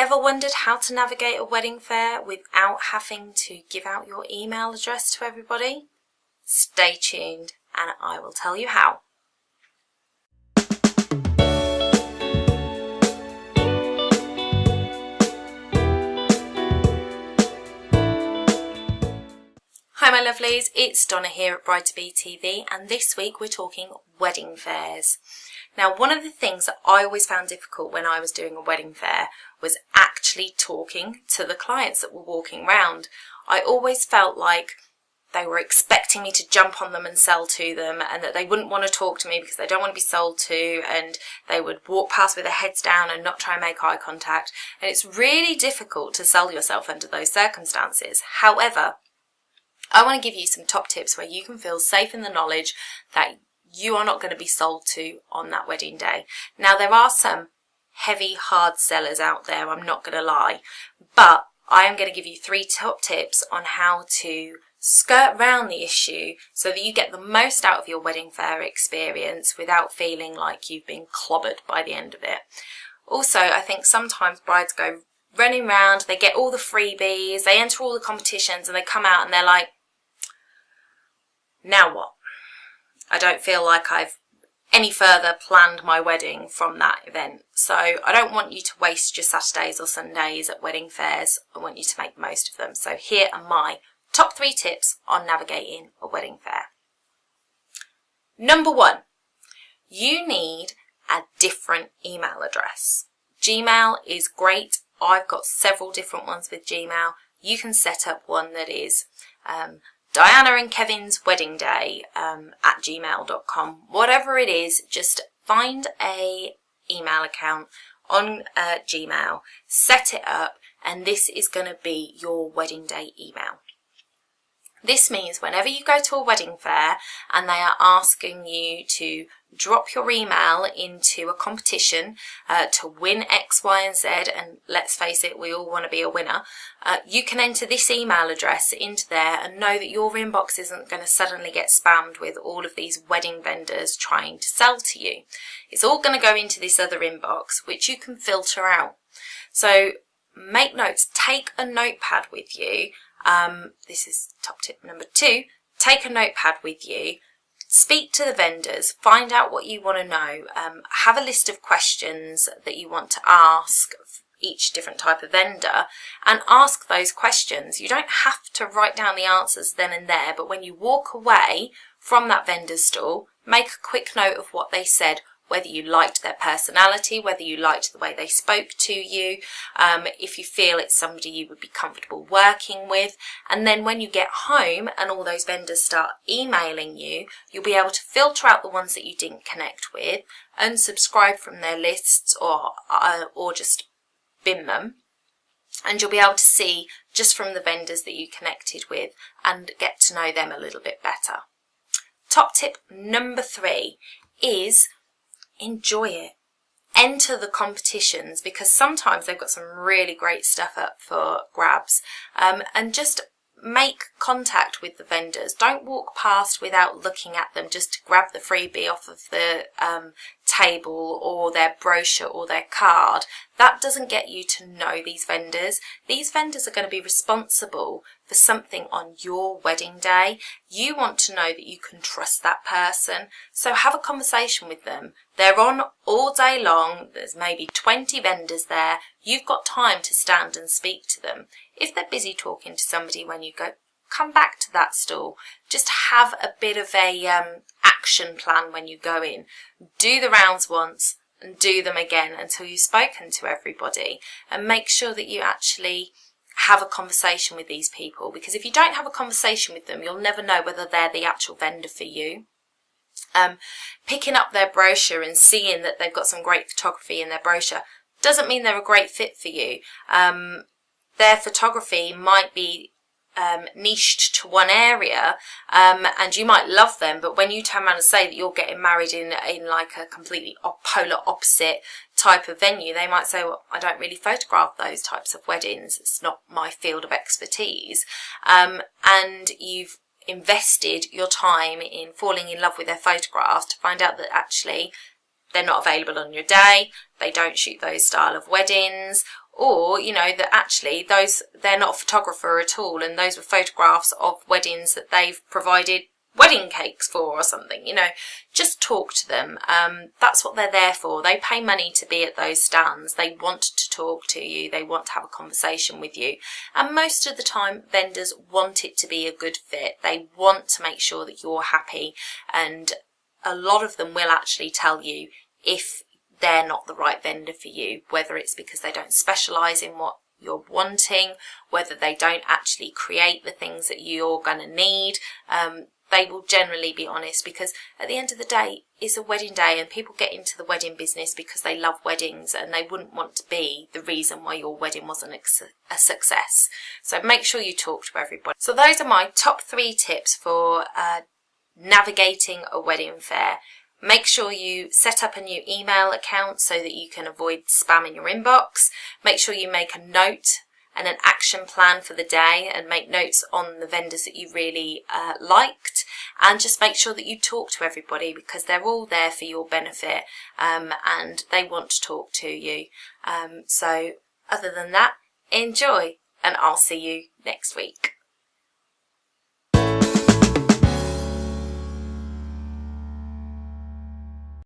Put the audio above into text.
Ever wondered how to navigate a wedding fair without having to give out your email address to everybody? Stay tuned and I will tell you how. Hi my lovelies, it's Donna here at Bride2Be TV, and this week we're talking wedding fairs. Now, one of the things that I always found difficult when I was doing a wedding fair was actually talking to the clients that were walking around. I always felt like they were expecting me to jump on them and sell to them, and that they wouldn't want to talk to me because they don't want to be sold to, and they would walk past with their heads down and not try and make eye contact. And it's really difficult to sell yourself under those circumstances. However, I want to give you some top tips where you can feel safe in the knowledge that you are not going to be sold to on that wedding day. Now, there are some heavy, hard sellers out there, I'm not going to lie, but I am going to give you 3 top tips on how to skirt around the issue so that you get the most out of your wedding fair experience without feeling like you've been clobbered by the end of it. Also, I think sometimes brides go running around, they get all the freebies, they enter all the competitions, and they come out and they're like, now what? I don't feel like I've any further planned my wedding from that event. So I don't want you to waste your Saturdays or Sundays at wedding fairs. I want you to make the most of them. So here are my top 3 tips on navigating a wedding fair. Number 1, you need a different email address. Gmail is great. I've got several different ones with Gmail. You can set up one that is Diana and Kevin's wedding day at gmail.com. Whatever it is, just find a email account on Gmail, set it up, and this is going to be your wedding day email. This means whenever you go to a wedding fair and they are asking you to drop your email into a competition to win X, Y, and Z, and let's face it, we all want to be a winner, you can enter this email address into there and know that your inbox isn't going to suddenly get spammed with all of these wedding vendors trying to sell to you. It's all going to go into this other inbox, which you can filter out. So make notes, take a notepad with you. This is top tip number 2. Take a notepad with you, speak to the vendors, find out what you want to know, have a list of questions that you want to ask each different type of vendor, and ask those questions. You don't have to write down the answers then and there, but when you walk away from that vendor's stall, make a quick note of what they said, whether you liked their personality, whether you liked the way they spoke to you, if you feel it's somebody you would be comfortable working with. And then when you get home and all those vendors start emailing you, you'll be able to filter out the ones that you didn't connect with, unsubscribe from their lists, or just bin them. And you'll be able to see just from the vendors that you connected with and get to know them a little bit better. Top tip number 3 is enjoy it. Enter the competitions, because sometimes they've got some really great stuff up for grabs, and just make contact with the vendors. Don't walk past without looking at them just to grab the freebie off of the table or their brochure or their card. That doesn't get you to know these vendors. These vendors are going to be responsible for something on your wedding day. You want to know that you can trust that person, so have a conversation with them. They're on all day long. There's maybe 20 vendors there. You've got time to stand and speak to them. If they're busy talking to somebody when you go, come back to that stall. Just have a bit of a action plan when you go in. Do the rounds once and do them again until you've spoken to everybody, and make sure that you actually have a conversation with these people, because if you don't have a conversation with them, you'll never know whether they're the actual vendor for you. Picking up their brochure and seeing that they've got some great photography in their brochure doesn't mean they're a great fit for you. Their photography might be niched to one area, and you might love them, but when you turn around and say that you're getting married in like a completely polar opposite type of venue, they might say, well, I don't really photograph those types of weddings, it's not my field of expertise, and you've invested your time in falling in love with their photographs to find out that actually they're not available on your day, they don't shoot those style of weddings, or, you know, that actually they're not a photographer at all, and those were photographs of weddings that they've provided wedding cakes for or something. You know, just talk to them. That's what they're there for. They pay money to be at those stands. They want to talk to you. They want to have a conversation with you. And most of the time, vendors want it to be a good fit. They want to make sure that you're happy. And a lot of them will actually tell you if they're not the right vendor for you, whether it's because they don't specialise in what you're wanting, whether they don't actually create the things that you're going to need. They will generally be honest, because at the end of the day, it's a wedding day and people get into the wedding business because they love weddings, and they wouldn't want to be the reason why your wedding wasn't a success. So make sure you talk to everybody. So those are my top 3 tips for navigating a wedding fair. Make sure you set up a new email account so that you can avoid spam in your inbox. Make sure you make a note and an action plan for the day, and make notes on the vendors that you really liked, and just make sure that you talk to everybody, because they're all there for your benefit, and they want to talk to you. So other than that, enjoy, and I'll see you next week.